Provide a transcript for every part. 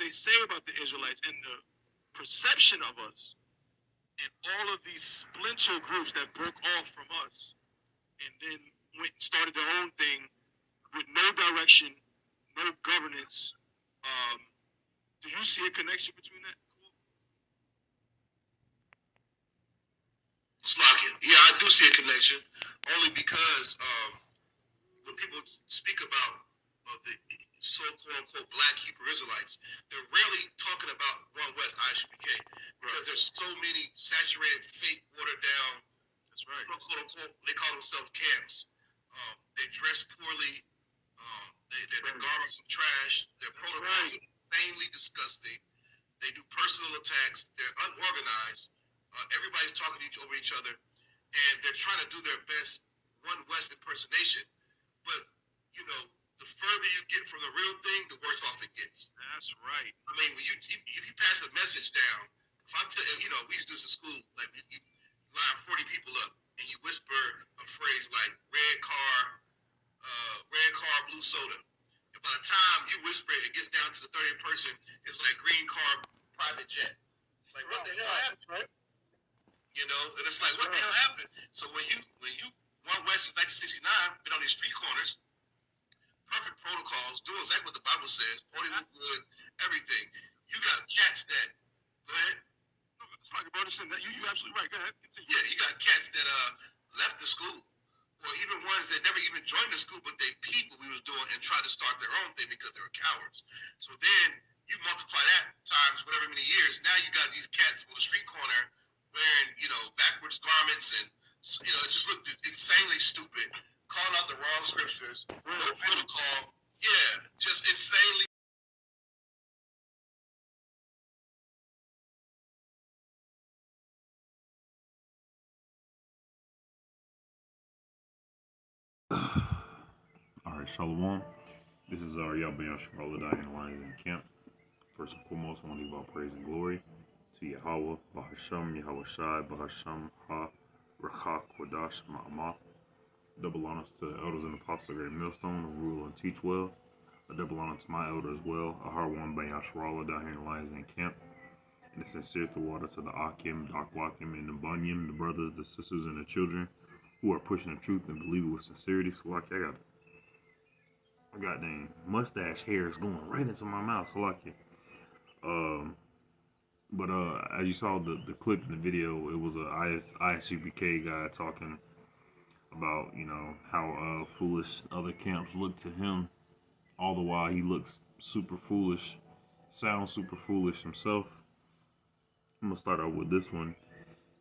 they say about the Israelites and the perception of us, and all of these splinter groups that broke off from us and then went and started their own thing with no direction, no governance. Um, do you see a connection between that? Slocking. Yeah, I do see a connection. Only because when people speak about the so-called quote black Hebrew Israelites, they're rarely talking about One West ISUPK because there's so many saturated, fake, watered down. That's right. So quote unquote, they call themselves camps. They dress poorly. Their garments are trash. Their protocols are insanely disgusting. They do personal attacks. They're unorganized. Everybody's talking over each other, and they're trying to do their best One West impersonation. But you know, the further you get from the real thing, the worse off it gets. That's right. I mean, when if you pass a message down, if I tell you know, we used to do this in school, like you line 40 people up, and you whisper a phrase like red car, blue soda. And by the time you whisper it, it gets down to the 30th person, it's like green car, private jet. Like, what the hell happened? Right. You know, and it's like, what the hell happened? So when you One West since 1969, been on these street corners, perfect protocols, doing exactly what the Bible says, holding the good, everything. You got cats that, go ahead. No, it's like bro, that you absolutely right. Go ahead. Continue. Yeah, you got cats that left the school, or even ones that never even joined the school, but they peeped what we was doing and tried to start their own thing because they were cowards. So then you multiply that times whatever many years. Now you got these cats on the street corner wearing, you know, backwards garments, and you know, it just looked insanely stupid, calling out the wrong scriptures, no protocol. Yeah, just insanely. Alright, Shalom. This is our Yahawah in Lions in Camp. First and foremost, I want to give all praise and glory to Yahawah, Bahasham, Yahawashi, Bahasham, Ha, Rachak, Wadash, Ma'amath. Double honors to the elders and apostles of Great Millstone who rule and teach well. A double honor to my elder as well, Aharwan Ben Yasharallah down here in Lions in Camp. And a sincere water to the Akim, Doc Wakim, and the Bunyim, the brothers, the sisters, and the children who are pushing the truth and believe it with sincerity. So I got my goddamn mustache hair is going right into my mouth. So like it. But as you saw the clip in the video, it was a ISUPK guy talking about, you know, how foolish other camps look to him, all the while he looks super foolish, sounds super foolish himself. I'm gonna start out with this one,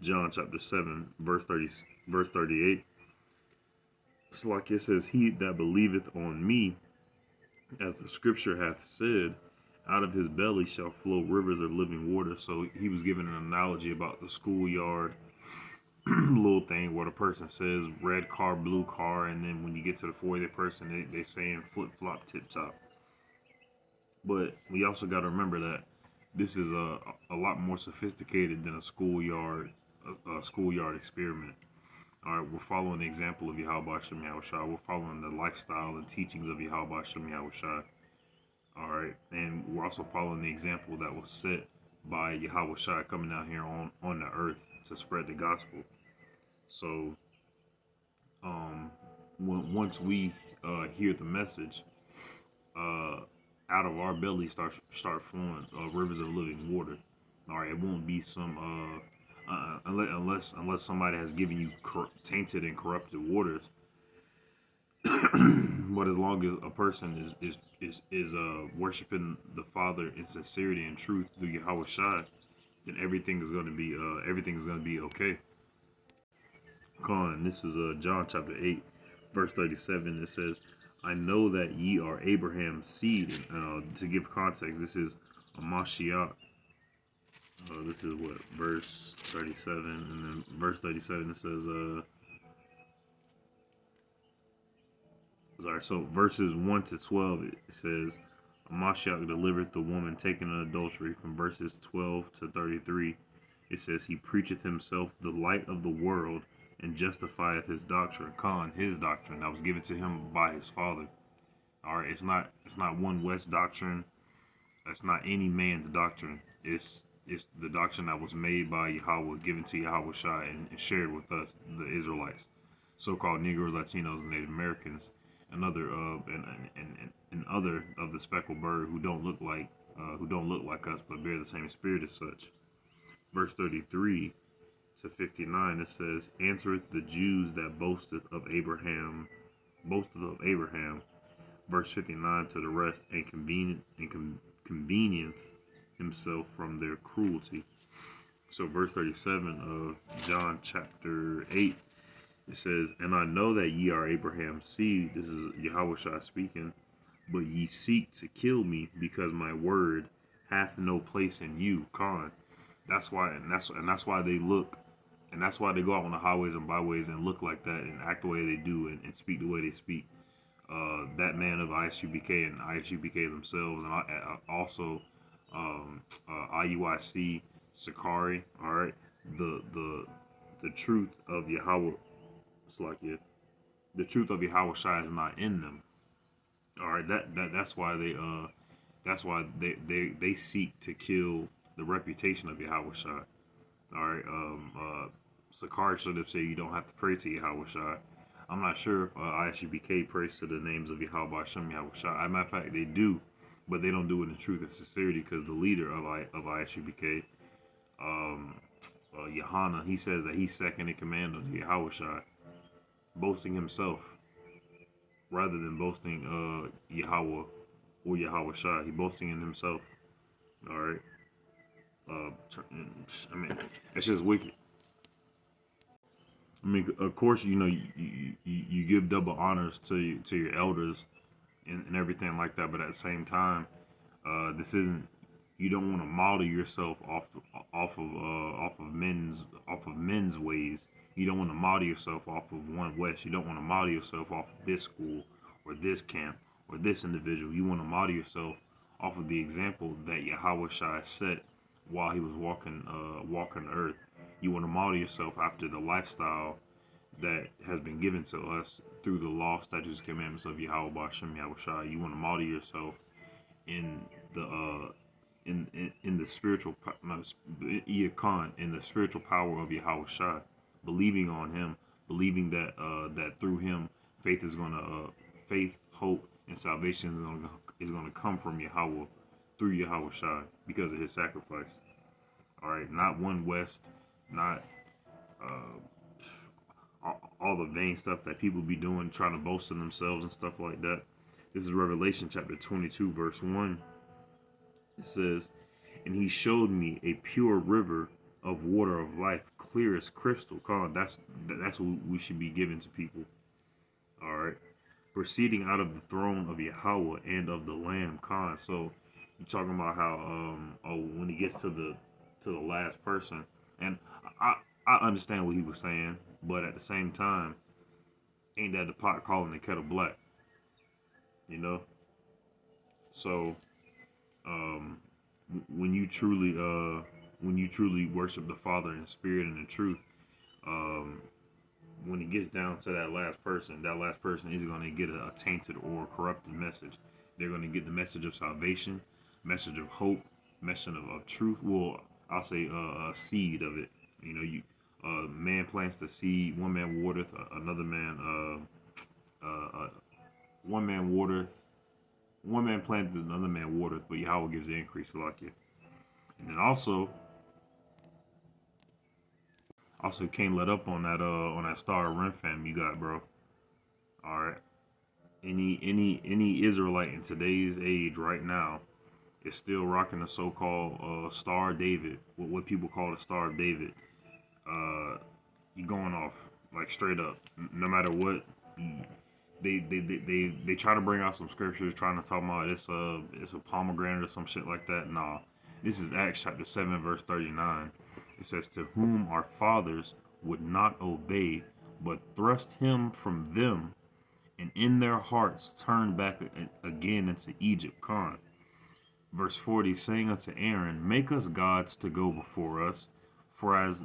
John chapter 7, verse 38. It's like it says, "He that believeth on me, as the scripture hath said, out of his belly shall flow rivers of living water." So he was giving an analogy about the schoolyard little thing where the person says red car, blue car, and then when you get to the foyer person, they saying flip flop, tip top. But we also got to remember that this is a lot more sophisticated than a schoolyard experiment. All right, we're following the example of Yahawashi. We're following the lifestyle and teachings of Yahawashi. All right, and we're also following the example that was set by Yahawashi coming down here on the earth to spread the gospel. So, once we hear the message, out of our belly start flowing rivers of living water. All right, it won't be some unless somebody has given you tainted and corrupted waters. But as long as a person is worshiping the Father in sincerity and truth through Yahawashi, then everything is going to be okay. This is John chapter 8, verse 37. It says, "I know that ye are Abraham's seed." To give context, this is a Mashiach. This is what, verse 37, and then verse 37 it says, so verses 1 to 12 it says, Mashiach delivered the woman taken in adultery. From verses 12 to 33 it says, "He preacheth himself the light of the world, and justifieth his doctrine," his doctrine that was given to him by his Father. All right, it's not One West doctrine. That's not any man's doctrine. It's the doctrine that was made by Yahawah, given to Yahawashi, and shared with us, the Israelites, so-called Negroes, Latinos, and Native Americans, and other of the speckled bird who don't look like us, but bear the same spirit as such. Verse 33 to 59, it says, "Answereth the Jews that boasteth of Abraham." Verse 59 to the rest, "and convenieth himself from their cruelty." So verse 37 of John chapter 8, it says, "And I know that ye are Abraham's seed." This is Yahawashi speaking. "But ye seek to kill me, because my word hath no place in you." Con. That's why, that's why they look, and that's why they go out on the highways and byways and look like that and act the way they do, and speak the way they speak. That man of ISUBK and ISUBK themselves, and also IUIC, Sakari. All right, the truth of Yahawah, the truth of Yahawashi is not in them. All right, that's why they seek to kill the reputation of Yahawashi. All right, Sakari should have said you don't have to pray to Yahawashi. I'm not sure if ISUBK prays to the names of Yahawah, Yahawashi. As a matter of fact, they do, but they don't do it in truth and sincerity, because the leader of ISUBK, Yohana, he says that he's second in command of Yahawashi, boasting himself rather than boasting Yahawah or Yahawashi. He boasting in himself. All right. I mean, it's just wicked. I mean, of course, you know, you give double honors to your elders and everything like that, but at the same time, this isn't. You don't want to model yourself off of men's ways. You don't want to model yourself off of One West. You don't want to model yourself off of this school or this camp or this individual. You want to model yourself off of the example that Yahawashi set while he was walking the earth. You want to model yourself after the lifestyle that has been given to us through the law, statutes, commandments of Yahawah, Yahawashi. You want to model yourself in the in the spiritual in the spiritual power of Yahawashi, believing on Him, believing that that through Him faith, hope, and salvation is gonna come from Yahawah through Yahawashi because of His sacrifice. All right, not One West, not all the vain stuff that people be doing, trying to boast of themselves and stuff like that. This is Revelation chapter 22, verse 1. It says, "And he showed me a pure river of water of life, clear as crystal." That's what we should be giving to people. All right, proceeding out of the throne of Yahawah and of the Lamb. So you're talking about how when he gets to the last person, and I understand what he was saying, but at the same time, ain't that the pot calling the kettle black? You know. So when you truly worship the Father in spirit and in truth, when it gets down to that last person is going to get a tainted or corrupted message. They're going to get the message of salvation, message of hope, message of truth. Well, I'll say a seed of it. You know, man plants the seed, one man watereth, another man one man watereth, one man planted, another man watereth, but Yahawah gives the increase, like you. And then also can't let up on that Star Rim fam you got, bro. All right, any Israelite in today's age right now is still rocking the so-called Star of David, what people call the Star of David. You going off like straight up, no matter what. They try to bring out some scriptures trying to talk about it's a pomegranate or some shit like that. Nah, this is Acts chapter 7 verse 39. It says, "To whom our fathers would not obey, but thrust him from them, and in their hearts turned back again into Egypt." Verse 40, saying unto Aaron, "Make us gods to go before us, for as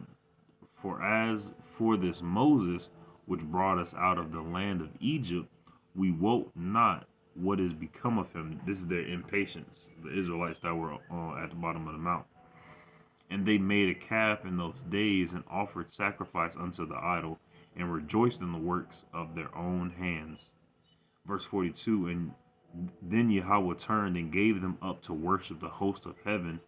for this Moses, which brought us out of the land of Egypt, we wot not what is become of him. This is their impatience, the Israelites that were at the bottom of the mount. And they made a calf in those days and offered sacrifice unto the idol and rejoiced in the works of their own hands. Verse 42, and then Yahawah turned and gave them up to worship the host of heaven,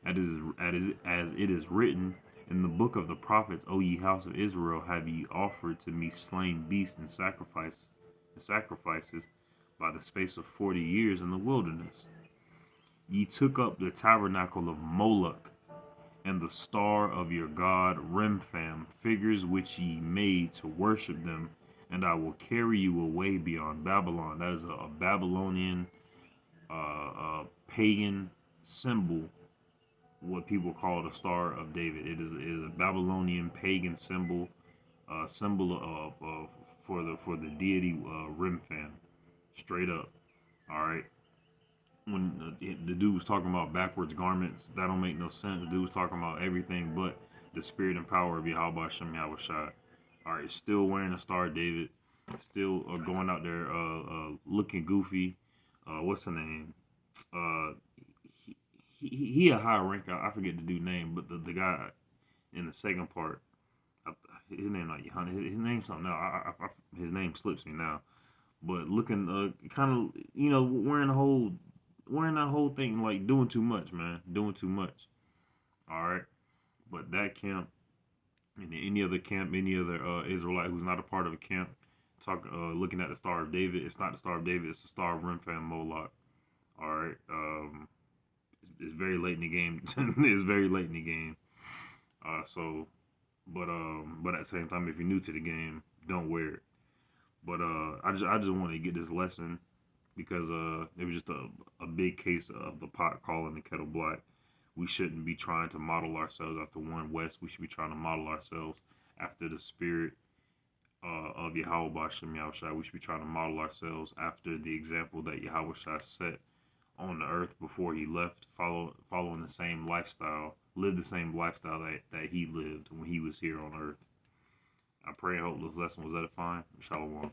as it is written in the book of the prophets, O ye house of Israel, have ye offered to me slain beasts and sacrifices by the space of 40 years in the wilderness. Ye took up the tabernacle of Moloch and the star of your god Remphan, figures which ye made to worship them, and I will carry you away beyond Babylon. That is a Babylonian pagan symbol, what people call the Star of David. It is a Babylonian pagan symbol, symbol of for the deity Remphan, straight up. All right. When the dude was talking about backwards garments, that don't make no sense. The dude was talking about everything but the spirit and power of Yahawah Shem Yahawashi. All right, still wearing the Star of David, still going out there looking goofy. What's the name? He a high rank. I forget the dude's name, but the guy in the second part, his name not Yohana. His name's something now. His name slips me now. But looking kind of, wearing that whole thing, like doing too much, man, doing too much. All right, but that camp and any other camp, any other Israelite who's not a part of a camp, looking at the Star of David. It's not the Star of David. It's the Star of Remphan Moloch. All right. It's very late in the game. It's very late in the game. But at the same time, if you're new to the game, don't wear it. But I just wanted to get this lesson because it was just a big case of the pot calling the kettle black. We shouldn't be trying to model ourselves after one West. We should be trying to model ourselves after the spirit of Yahawah Shem Yahawashi. We should be trying to model ourselves after the example that Yahawashi set on the earth before he left, following the same lifestyle, live the same lifestyle that he lived when he was here on earth. I pray and hope this lesson was edifying. Shalom.